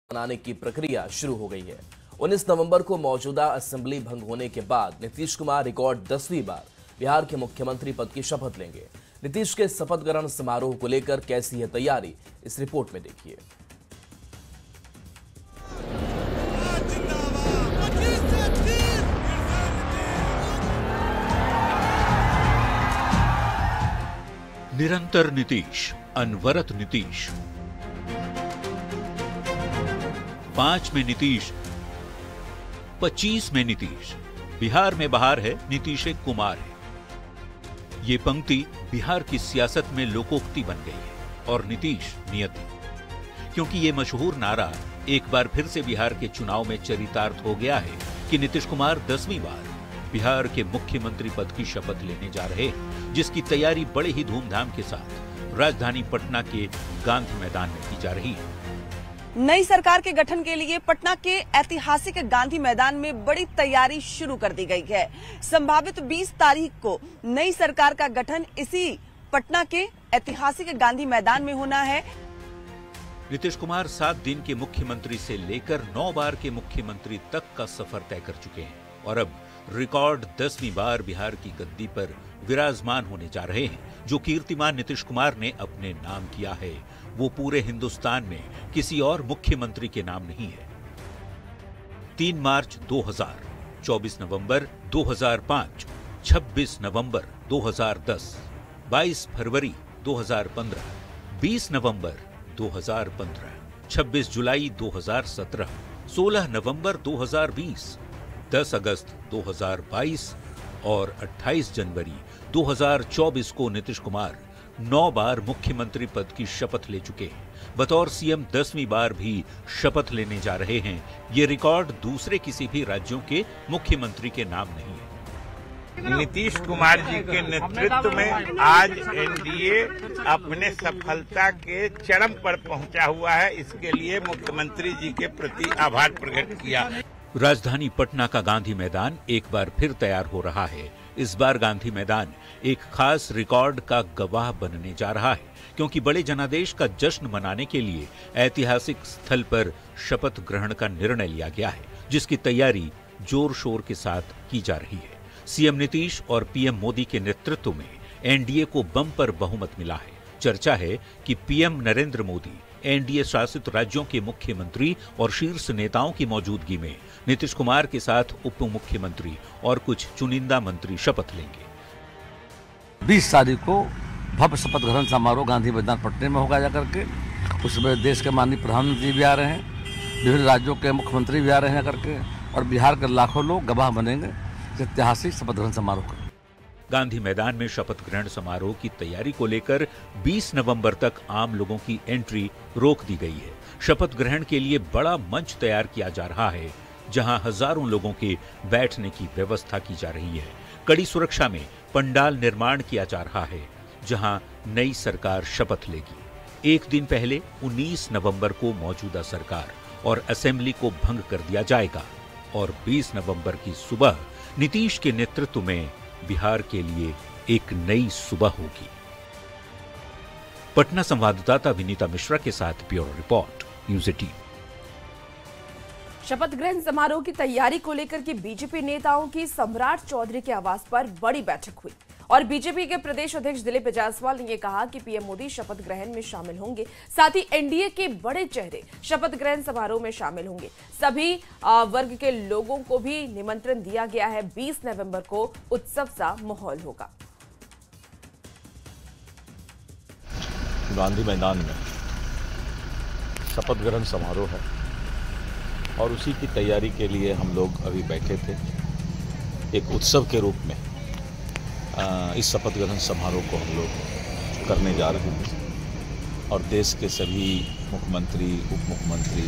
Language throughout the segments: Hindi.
बनाने की प्रक्रिया शुरू हो गई है। 19 नवंबर को मौजूदा असेंबली भंग होने के बाद नीतीश कुमार रिकॉर्ड 10वीं बार बिहार के मुख्यमंत्री पद की शपथ लेंगे। नीतीश के शपथ ग्रहण समारोह को लेकर कैसी है तैयारी, इस रिपोर्ट में देखिए। निरंतर नीतीश, अनवरत नीतीश, 5 में नीतीश, 25 में नीतीश, बिहार में बहार है, नीतीश एक कुमार है। ये पंक्ति बिहार की सियासत में लोकोक्ति बन गई है और नीतीश नियति, क्योंकि ये मशहूर नारा एक बार फिर से बिहार के चुनाव में चरितार्थ हो गया है कि नीतीश कुमार 10वीं बार बिहार के मुख्यमंत्री पद की शपथ लेने जा रहे हैं, जिसकी तैयारी बड़े ही धूमधाम के साथ राजधानी पटना के गांधी मैदान में की जा रही है। नई सरकार के गठन के लिए पटना के ऐतिहासिक गांधी मैदान में बड़ी तैयारी शुरू कर दी गई है। संभावित 20 तारीख को नई सरकार का गठन इसी पटना के ऐतिहासिक गांधी मैदान में होना है। नीतीश कुमार 7 दिन के मुख्यमंत्री से लेकर 9 बार के मुख्यमंत्री तक का सफर तय कर चुके हैं और अब रिकॉर्ड 10वीं बार बिहार की गद्दी पर विराजमान होने जा रहे हैं। जो कीर्तिमान नीतीश कुमार ने अपने नाम किया है, वो पूरे हिंदुस्तान में किसी और मुख्यमंत्री के नाम नहीं है। 3 मार्च 2000, 24 नवंबर 2005, 26 नवंबर 2010, 22 फरवरी 2015, 20 नवंबर 2015, 26 जुलाई 2017, 16 नवंबर 2020, 10 अगस्त 2022 और 28 जनवरी 2024 को नीतीश कुमार 9 बार मुख्यमंत्री पद की शपथ ले चुके हैं। बतौर सीएम 10वीं बार भी शपथ लेने जा रहे हैं। ये रिकॉर्ड दूसरे किसी भी राज्यों के मुख्यमंत्री के नाम नहीं है। नीतीश कुमार जी के नेतृत्व में आज एनडीए अपने सफलता के चरम पर पहुंचा हुआ है। इसके लिए मुख्यमंत्री जी के प्रति आभार प्रकट किया। राजधानी पटना का गांधी मैदान एक बार फिर तैयार हो रहा है। इस बार गांधी मैदान एक खास रिकॉर्ड का गवाह बनने जा रहा है, क्योंकि बड़े जनादेश का जश्न मनाने के लिए ऐतिहासिक स्थल पर शपथ ग्रहण का निर्णय लिया गया है, जिसकी तैयारी जोर शोर के साथ की जा रही है। सीएम नीतीश और पीएम मोदी के नेतृत्व में एनडीए को बम्पर बहुमत मिला है। चर्चा है कि पीएम नरेंद्र मोदी एनडीए शासित राज्यों के मुख्यमंत्री और शीर्ष नेताओं की मौजूदगी में नीतीश कुमार के साथ उप मुख्यमंत्री और कुछ चुनिंदा मंत्री शपथ लेंगे। 20 तारीख को भव्य शपथ ग्रहण समारोह गांधी मैदान पटना में होगा जाकर के। उसमें देश के माननीय प्रधानमंत्री भी आ रहे हैं, विभिन्न राज्यों के मुख्यमंत्री भी आ रहे हैं करके, और बिहार के लाखों लोग गवाह बनेंगे ऐतिहासिक शपथ ग्रहण समारोह का। गांधी मैदान में शपथ ग्रहण समारोह की तैयारी को लेकर 20 नवंबर तक आम लोगों की एंट्री रोक दी गई है। शपथ ग्रहण के लिए बड़ा मंच तैयार किया जा रहा है, जहां हजारों लोगों के बैठने की व्यवस्था की जा रही है। कड़ी सुरक्षा में पंडाल निर्माण किया जा रहा है, जहां नई सरकार शपथ लेगी। एक दिन पहले 19 नवंबर को मौजूदा सरकार और असेंबली को भंग कर दिया जाएगा और 20 नवंबर की सुबह नीतीश के नेतृत्व में बिहार के लिए एक नई सुबह होगी। पटना संवाददाता विनीता मिश्रा के साथ ब्यूरो रिपोर्ट, न्यूज़ 18। शपथ ग्रहण समारोह की तैयारी को लेकर के बीजेपी नेताओं की सम्राट चौधरी के आवास पर बड़ी बैठक हुई और बीजेपी के प्रदेश अध्यक्ष दिलीप जायसवाल ने यह कहा कि पीएम मोदी शपथ ग्रहण में शामिल होंगे, साथ ही एनडीए के बड़े चेहरे शपथ ग्रहण समारोह में शामिल होंगे। सभी वर्ग के लोगों को भी निमंत्रण दिया गया है। 20 नवंबर को उत्सव सा माहौल होगा। गांधी मैदान में शपथ ग्रहण समारोह है और उसी की तैयारी के लिए हम लोग अभी बैठे थे। एक उत्सव के रूप में इस शपथ ग्रहण समारोह को हम लोग करने जा रहे हैं और देश के सभी मुख्यमंत्री, उप मुख्यमंत्री,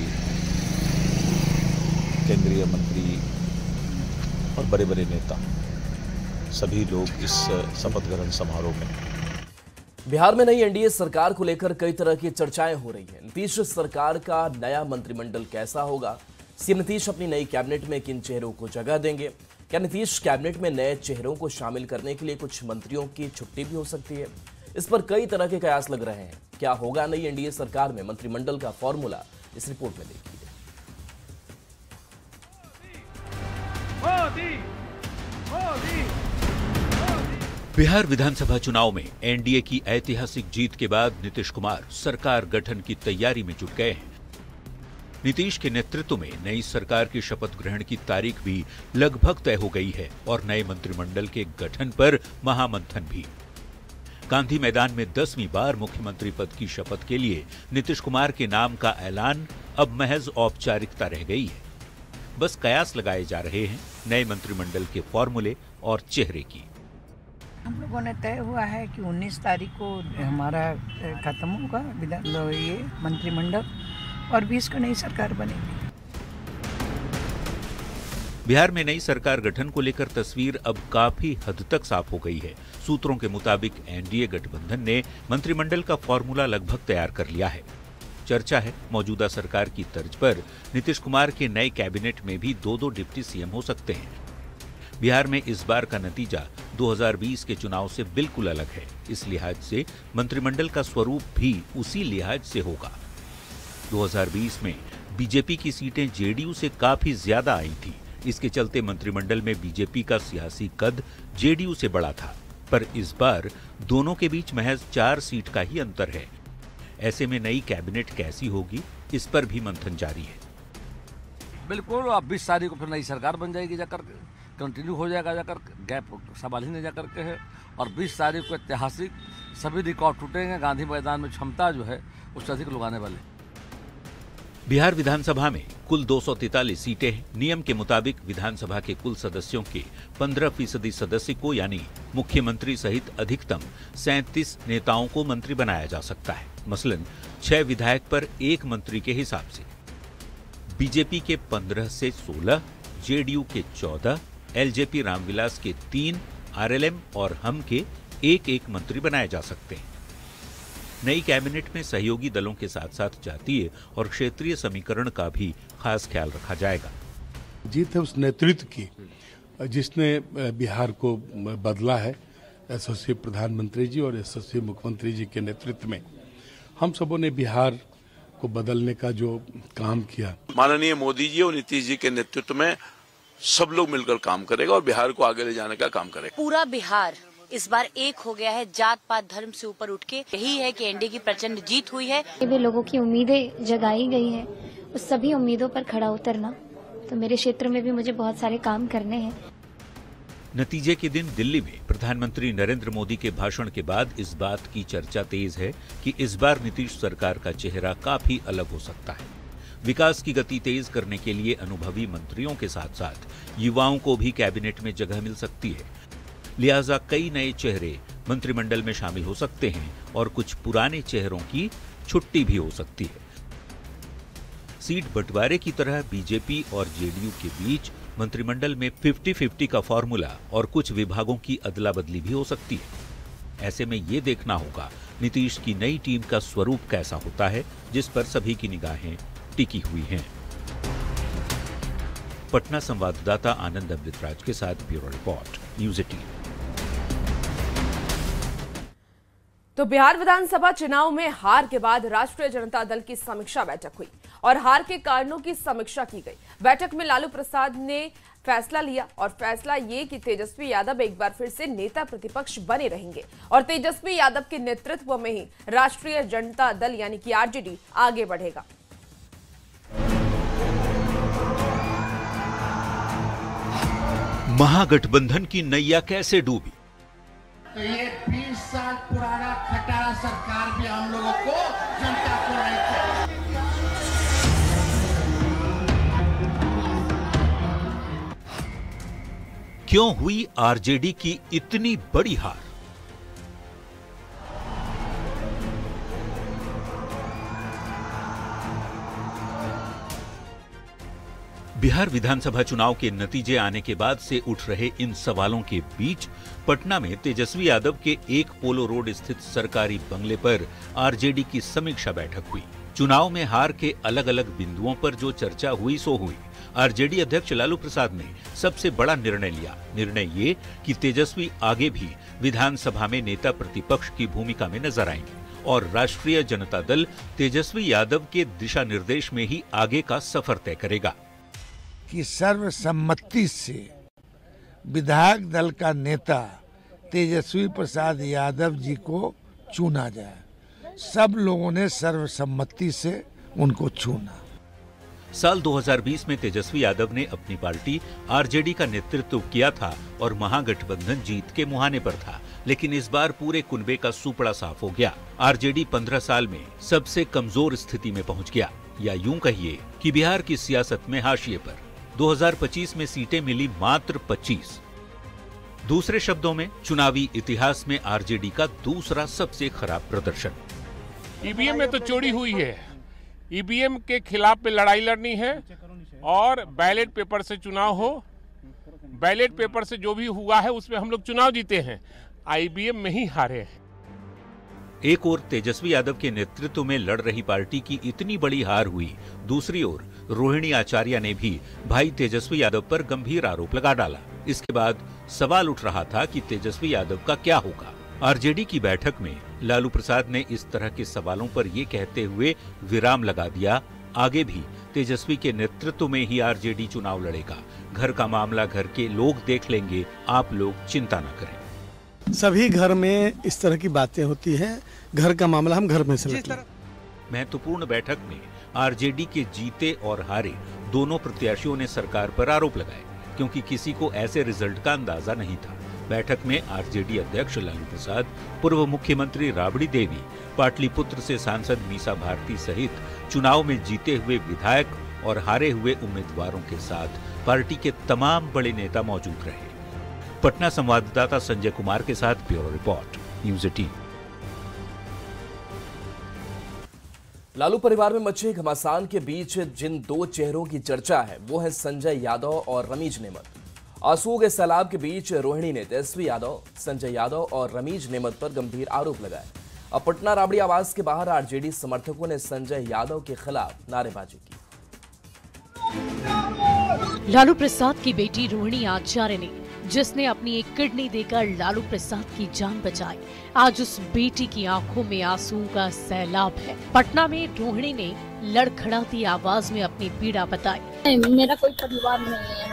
केंद्रीय मंत्री और बड़े बड़े नेता सभी लोग इस शपथ ग्रहण समारोह में। बिहार में नई एनडीए सरकार को लेकर कई तरह की चर्चाएं हो रही हैं। नीतीश सरकार का नया मंत्रिमंडल कैसा होगा? सीएम नीतीश अपनी नई कैबिनेट में किन चेहरों को जगह देंगे? क्या नीतीश कैबिनेट में नए चेहरों को शामिल करने के लिए कुछ मंत्रियों की छुट्टी भी हो सकती है? इस पर कई तरह के कयास लग रहे हैं। क्या होगा नई एनडीए सरकार में मंत्रिमंडल का फॉर्मूला? इस रिपोर्ट में देखिए। बिहार विधानसभा चुनाव में एनडीए की ऐतिहासिक जीत के बाद नीतीश कुमार सरकार गठन की तैयारी में जुट गए हैं। नीतीश के नेतृत्व में नई सरकार की शपथ ग्रहण की तारीख भी लगभग तय हो गई है और नए मंत्रिमंडल के गठन पर महामंथन भी। गांधी मैदान में 10वीं बार मुख्यमंत्री पद की शपथ के लिए नीतीश कुमार के नाम का ऐलान अब महज औपचारिकता रह गई है। बस कयास लगाए जा रहे हैं नए मंत्रिमंडल के फॉर्मूले और चेहरे की। हम लोगों ने तय हुआ है कि 19 तारीख को हमारा खत्म होगा ये मंत्रिमंडल और 20 को नई सरकार बनेगी। बिहार में नई सरकार गठन को लेकर तस्वीर अब काफी हद तक साफ हो गई है। सूत्रों के मुताबिक एनडीए गठबंधन ने मंत्रिमंडल का फॉर्मूला लगभग तैयार कर लिया है। चर्चा है मौजूदा सरकार की तर्ज पर नीतीश कुमार के नए कैबिनेट में भी 2-2 डिप्टी सीएम हो सकते हैं। बिहार में इस बार का नतीजा 2020 के चुनाव से बिल्कुल अलग है। इस लिहाज से मंत्रिमंडल का स्वरूप भी उसी लिहाज से होगा। 2020 में बीजेपी की सीटें जेडीयू से काफी ज्यादा आई थी। इसके चलते मंत्रिमंडल में बीजेपी का सियासी कद जेडीयू से बड़ा था, पर इस बार दोनों के बीच महज 4 सीट का ही अंतर है। ऐसे में नई कैबिनेट कैसी होगी, इस पर भी मंथन जारी है। बिल्कुल, अब 20 तारीख को फिर नई सरकार बन जाएगी, जाकर कंटिन्यू हो जाएगा, जाकर गैप सवाल ही नहीं जाकर के है। और 20 तारीख को ऐतिहासिक सभी रिकॉर्ड टूटेंगे। गांधी मैदान में क्षमता जो है उससे अधिक लोग आने वाले। बिहार विधानसभा में कुल 243 सीटें हैं। नियम के मुताबिक विधानसभा के कुल सदस्यों के 15% सदस्य को यानी मुख्यमंत्री सहित अधिकतम 37 नेताओं को मंत्री बनाया जा सकता है। मसलन 6 विधायक पर 1 मंत्री के हिसाब से। बीजेपी के 15 से 16, जेडीयू के 14, एलजेपी रामविलास के 3, आरएलएम और हम के 1-1 मंत्री बनाए जा सकते हैं। नई कैबिनेट में सहयोगी दलों के साथ साथ जातीय और क्षेत्रीय समीकरण का भी खास ख्याल रखा जाएगा। जीत है उस नेतृत्व की जिसने बिहार को बदला है। यशस्वी प्रधानमंत्री जी और यशस्वी मुख्यमंत्री जी के नेतृत्व में हम सबों ने बिहार को बदलने का जो काम किया, माननीय मोदी जी और नीतीश जी के नेतृत्व में सब लोग मिलकर काम करेगा और बिहार को आगे ले जाने का काम करेगा। पूरा बिहार इस बार एक हो गया है, जात पात धर्म से ऊपर उठ के। यही है कि एनडीए की प्रचंड जीत हुई है। भी लोगों की उम्मीदें जगाई गई हैं, उस सभी उम्मीदों पर खड़ा उतरना, तो मेरे क्षेत्र में भी मुझे बहुत सारे काम करने हैं। नतीजे के दिन दिल्ली में प्रधानमंत्री नरेंद्र मोदी के भाषण के बाद इस बात की चर्चा तेज है कि इस बार नीतीश सरकार का चेहरा काफी अलग हो सकता है। विकास की गति तेज करने के लिए अनुभवी मंत्रियों के साथ साथ युवाओं को भी कैबिनेट में जगह मिल सकती है। लिहाजा कई नए चेहरे मंत्रिमंडल में शामिल हो सकते हैं और कुछ पुराने चेहरों की छुट्टी भी हो सकती है। सीट बंटवारे की तरह बीजेपी और जेडीयू के बीच मंत्रिमंडल में 50-50 का फॉर्मूला और कुछ विभागों की अदला बदली भी हो सकती है। ऐसे में ये देखना होगा नीतीश की नई टीम का स्वरूप कैसा होता है, जिस पर सभी की निगाहें टिकी हुई हैं। पटना संवाददाता आनंद अमृतराज के साथ ब्यूरो रिपोर्ट, न्यूज़ 18। तो बिहार विधानसभा चुनाव में हार के बाद राष्ट्रीय जनता दल की समीक्षा बैठक हुई और हार के कारणों की समीक्षा की गई। बैठक में लालू प्रसाद ने फैसला लिया और फैसला ये कि तेजस्वी यादव एक बार फिर से नेता प्रतिपक्ष बने रहेंगे और तेजस्वी यादव के नेतृत्व में ही राष्ट्रीय जनता दल यानी कि आरजेडी आगे बढ़ेगा। महागठबंधन की नैया कैसे डूबी? तो ये 20 साल पुराना खटारा सरकार भी हम लोगों को जनता को नहीं चाहिए। क्यों हुई आरजेडी की इतनी बड़ी हार? बिहार विधानसभा चुनाव के नतीजे आने के बाद से उठ रहे इन सवालों के बीच पटना में तेजस्वी यादव के एक पोलो रोड स्थित सरकारी बंगले पर आरजेडी की समीक्षा बैठक हुई। चुनाव में हार के अलग अलग बिंदुओं पर जो चर्चा हुई सो हुई। आरजेडी अध्यक्ष लालू प्रसाद ने सबसे बड़ा निर्णय लिया। निर्णय ये कि तेजस्वी आगे भी विधानसभा में नेता प्रतिपक्ष की भूमिका में नजर आएंगे और राष्ट्रीय जनता दल तेजस्वी यादव के दिशा निर्देश में ही आगे का सफर तय करेगा। कि सर्वसम्मति से विधायक दल का नेता तेजस्वी प्रसाद यादव जी को चुना जाए। सब लोगों ने सर्वसम्मति से उनको चुना। साल 2020 में तेजस्वी यादव ने अपनी पार्टी आरजेडी का नेतृत्व किया था और महागठबंधन जीत के मुहाने पर था, लेकिन इस बार पूरे कुनबे का सुपड़ा साफ हो गया। आरजेडी 15 साल में सबसे कमजोर स्थिति में पहुंच गया, या यूं कहिए कि बिहार की सियासत में हाशिए पर। 2025 में सीटें मिली मात्र 25। दूसरे शब्दों में चुनावी इतिहास में आरजेडी का दूसरा सबसे खराब प्रदर्शन। ईवीएम में तो चोरी हुई है, ईवीएम के खिलाफ में लड़ाई लड़नी है और बैलेट पेपर से चुनाव हो। बैलेट पेपर से जो भी हुआ है उसमें हम लोग चुनाव जीते हैं, ईवीएम में ही हारे हैं। एक ओर तेजस्वी यादव के नेतृत्व में लड़ रही पार्टी की इतनी बड़ी हार हुई, दूसरी ओर रोहिणी आचार्य ने भी भाई तेजस्वी यादव पर गंभीर आरोप लगा डाला। इसके बाद सवाल उठ रहा था कि तेजस्वी यादव का क्या होगा। आरजेडी की बैठक में लालू प्रसाद ने इस तरह के सवालों पर ये कहते हुए विराम लगा दिया, आगे भी तेजस्वी के नेतृत्व में ही आरजेडी चुनाव लड़ेगा। घर का मामला घर के लोग देख लेंगे, आप लोग चिंता न करें। सभी घर में इस तरह की बातें होती हैं, घर का मामला हम घर में से लेते हैं। महत्वपूर्ण बैठक में आरजेडी के जीते और हारे दोनों प्रत्याशियों ने सरकार पर आरोप लगाए, क्योंकि किसी को ऐसे रिजल्ट का अंदाजा नहीं था। बैठक में आरजेडी अध्यक्ष लालू प्रसाद, पूर्व मुख्यमंत्री राबड़ी देवी, पाटलिपुत्र से सांसद मीसा भारती सहित चुनाव में जीते हुए विधायक और हारे हुए उम्मीदवारों के साथ पार्टी के तमाम बड़े नेता मौजूद रहे। पटना संवाददाता संजय कुमार के साथ ब्यूरो रिपोर्ट, न्यूज़ 18। लालू परिवार में मचे घमासान के बीच जिन दो चेहरों की चर्चा है वो है संजय यादव और रमीज नेमत। आंसुओं के सैलाब के बीच रोहिणी ने तेजस्वी यादव, संजय यादव और रमीज नेमत पर गंभीर आरोप लगाए। अब पटना राबड़ी आवास के बाहर आरजेडी समर्थकों ने संजय यादव के खिलाफ नारेबाजी की। लालू प्रसाद की बेटी रोहिणी आचार्य ने, जिसने अपनी एक किडनी देकर लालू प्रसाद की जान बचाई, आज उस बेटी की आंखों में आंसुओं का सैलाब है। पटना में रोहिणी ने लड़खड़ाती आवाज में अपनी पीड़ा बताई। मेरा कोई परिवार नहीं है।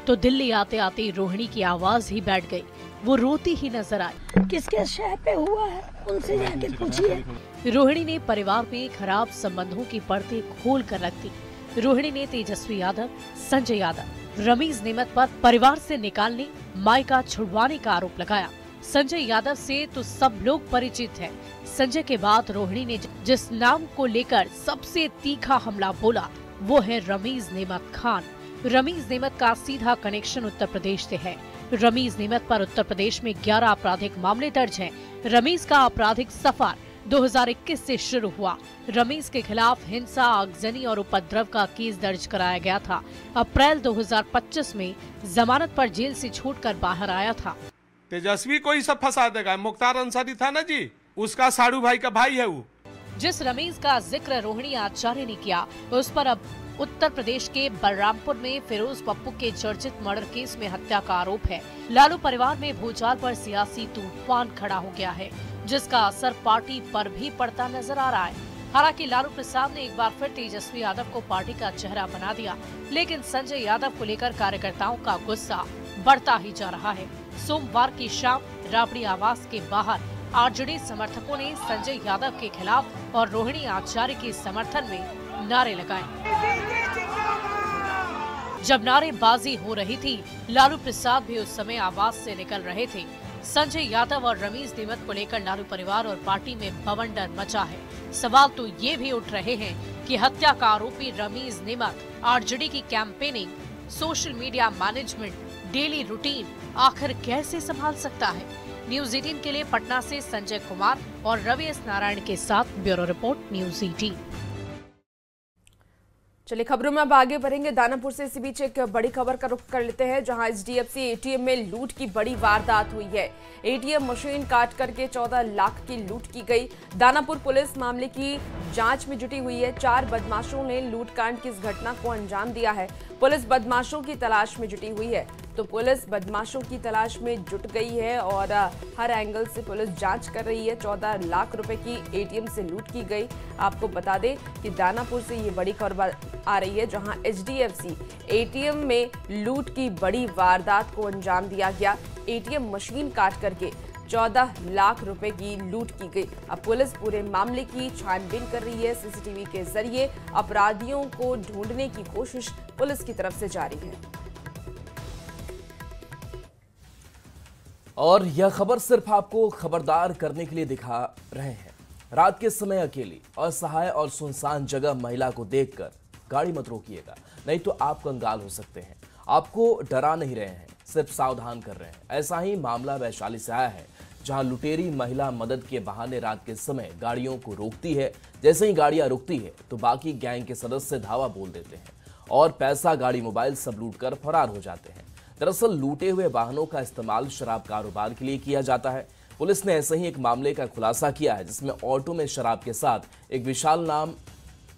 तो दिल्ली आते आते रोहिणी की आवाज ही बैठ गई, वो रोती ही नजर आई। किसके शहर पे हुआ है उनसे जाके पूछिए। रोहिणी ने परिवार में खराब संबंधों की परतें खोल कर रख दी। रोहिणी ने तेजस्वी यादव, संजय यादव, रमीज नेमत पर परिवार से निकालने, मायका छुड़वाने का आरोप लगाया। संजय यादव से तो सब लोग परिचित हैं। संजय के बाद रोहिणी ने जिस नाम को लेकर सबसे तीखा हमला बोला वो है रमीज नेमत खान। रमीज नेमत का सीधा कनेक्शन उत्तर प्रदेश से है। रमीज नेमत पर उत्तर प्रदेश में 11 आपराधिक मामले दर्ज हैं। रमीज का आपराधिक सफर 2021 से शुरू हुआ। रमीज के खिलाफ हिंसा, आगजनी और उपद्रव का केस दर्ज कराया गया था। अप्रैल 2025 में जमानत पर जेल से छूटकर बाहर आया था। तेजस्वी को ही सब फंसा देगा। मुख्तार अंसारी था ना जी, उसका साड़ू भाई का भाई है वो। जिस रमीज का जिक्र रोहिणी आचार्य ने किया, उस पर अब उत्तर प्रदेश के बलरामपुर में फिरोज पप्पू के चर्चित मर्डर केस में हत्या का आरोप है। लालू परिवार में भूचाल पर सियासी तूफान खड़ा हो गया है, जिसका असर पार्टी पर भी पड़ता नजर आ रहा है। हालांकि लालू प्रसाद ने एक बार फिर तेजस्वी यादव को पार्टी का चेहरा बना दिया, लेकिन संजय यादव को लेकर कार्यकर्ताओं का गुस्सा बढ़ता ही जा रहा है। सोमवार की शाम राबड़ी आवास के बाहर आरजेडी समर्थकों ने संजय यादव के खिलाफ और रोहिणी आचार्य के समर्थन में नारे लगाए। जब नारेबाजी हो रही थी, लालू प्रसाद भी उस समय आवास से निकल रहे थे। संजय यादव और रमीज नेमत को लेकर लालू परिवार और पार्टी में बवंडर मचा है। सवाल तो ये भी उठ रहे हैं कि हत्या का आरोपी रमीज नेमत आरजेडी की campaigning, social media management, daily routine आखिर कैसे संभाल सकता है। न्यूज़ 18 के लिए पटना से संजय कुमार और रवि एस नारायण के साथ ब्यूरो रिपोर्ट, न्यूज़ 18। चलिए खबरों में अब आगे बढ़ेंगे। दानापुर से इसी बीच एक बड़ी खबर का रुख कर लेते हैं, जहां एचडीएफसी एटीएम में लूट की बड़ी वारदात हुई है। एटीएम मशीन काट करके 14 लाख की लूट की गई। दानापुर पुलिस मामले की जांच में जुटी हुई है। 4 बदमाशों ने लूटकांड की इस घटना को अंजाम दिया है। पुलिस बदमाशों की तलाश में जुटी हुई है। तो पुलिस बदमाशों की तलाश में जुट गई है और हर एंगल से पुलिस जांच कर रही है। 14 लाख रुपए की एटीएम से लूट की गई। आपको बता दें कि दानापुर से ये बड़ी खबर आ रही है, जहां एचडीएफसी एटीएम में लूट की बड़ी वारदात को अंजाम दिया गया। एटीएम मशीन काट करके 14 लाख रुपए की लूट की गई। अब पुलिस पूरे मामले की छानबीन कर रही है। सीसीटीवी के जरिए अपराधियों को ढूंढने की कोशिश पुलिस की तरफ से जारी है। और यह खबर सिर्फ आपको खबरदार करने के लिए दिखा रहे हैं। रात के समय अकेली, असहाय और सुनसान जगह महिला को देखकर गाड़ी मत रोकिएगा, नहीं तो आप कंगाल हो सकते हैं। आपको डरा नहीं रहे हैं, सिर्फ सावधान कर रहे हैं। ऐसा ही मामला वैशाली से आया है, जहां लुटेरी महिला मदद के बहाने रात के समय गाड़ियों को रोकती है। जैसे ही गाड़ियां रुकती है तो बाकी गैंग के सदस्य धावा बोल देते हैं और पैसा, गाड़ी, मोबाइल सब लूट कर फरार हो जाते हैं। दरअसल लूटे हुए वाहनों का इस्तेमाल शराब कारोबार के लिए किया जाता है। पुलिस ने ऐसे ही एक मामले का खुलासा किया है, जिसमें ऑटो में शराब के साथ एक विशाल नाम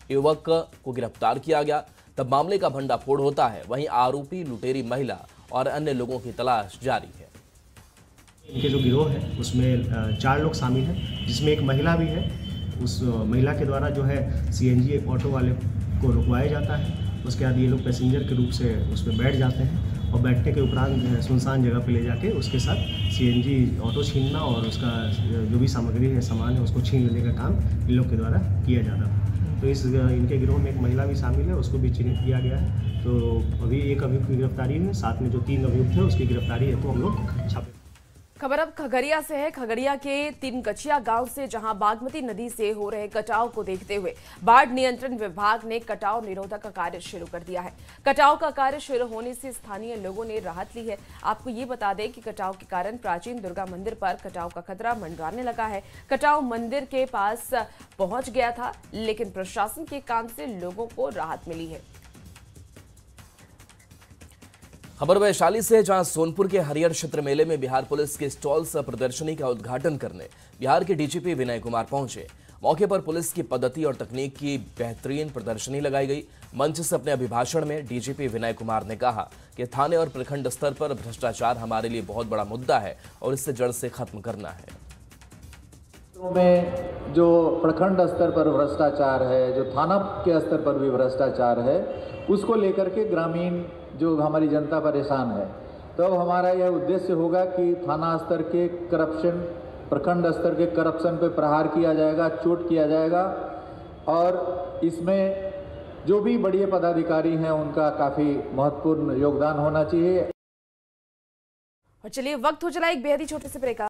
युवक को गिरफ्तार किया गया। तब मामले का भंडाफोड़ होता है। वहीं आरोपी लुटेरी महिला और अन्य लोगों की तलाश जारी है। इनके जो गिरोह है उसमें 4 लोग शामिल हैं, जिसमें एक महिला भी है। उस महिला के द्वारा जो है सीएनजी ऑटो वाले को रुकवाया जाता है। उसके बाद ये लोग पैसेंजर के रूप से उसमें बैठ जाते हैं और बैठने के उपरांत सुनसान जगह पे ले जाके उसके साथ सीएनजी ऑटो छीनना और उसका जो भी सामग्री है, सामान है, उसको छीन लेने का काम इन लोग के द्वारा किया जाता था। तो इनके गिरोह में एक महिला भी शामिल है, उसको भी चिन्हित किया गया है। तो अभी एक अभियुक्त की गिरफ्तारी है, साथ में जो 3 अभियुक्त है उसकी गिरफ्तारी है, तो हम लोग छापे। खबर अब खगड़िया से है। खगड़िया के 3 गछिया गांव से, जहां बागमती नदी से हो रहे कटाव को देखते हुए बाढ़ नियंत्रण विभाग ने कटाव निरोधक का कार्य शुरू कर दिया है। कटाव का कार्य शुरू होने से स्थानीय लोगों ने राहत ली है। आपको ये बता दें कि कटाव के कारण प्राचीन दुर्गा मंदिर पर कटाव का खतरा मंडराने लगा है। कटाव मंदिर के पास पहुंच गया था, लेकिन प्रशासन के काम से लोगों को राहत मिली है। खबर वैशाली से, जहां सोनपुर के हरियर क्षेत्र मेले में बिहार पुलिस के स्टॉल्स प्रदर्शनी का उद्घाटन करने बिहार के डीजीपी विनय कुमार पहुंचे। मौके पर पुलिस की पद्धति और तकनीक की बेहतरीन प्रदर्शनी लगाई गई। मंच से अपने अभिभाषण में डीजीपी विनय कुमार ने कहा कि थाने और प्रखंड स्तर पर भ्रष्टाचार हमारे लिए बहुत बड़ा मुद्दा है और इसे जड़ से खत्म करना है। में जो प्रखंड स्तर पर भ्रष्टाचार है, जो थाना के स्तर पर भी भ्रष्टाचार है, उसको लेकर के ग्रामीण जो हमारी जनता परेशान है, तो हमारा यह उद्देश्य होगा कि थाना स्तर के करप्शन, प्रखंड स्तर के करप्शन पे प्रहार किया जाएगा, चोट किया जाएगा और इसमें जो भी बड़े पदाधिकारी हैं उनका काफ़ी महत्वपूर्ण योगदान होना चाहिए। और चलिए, वक्त हो चला एक बेहद ही छोटे से ब्रेक का।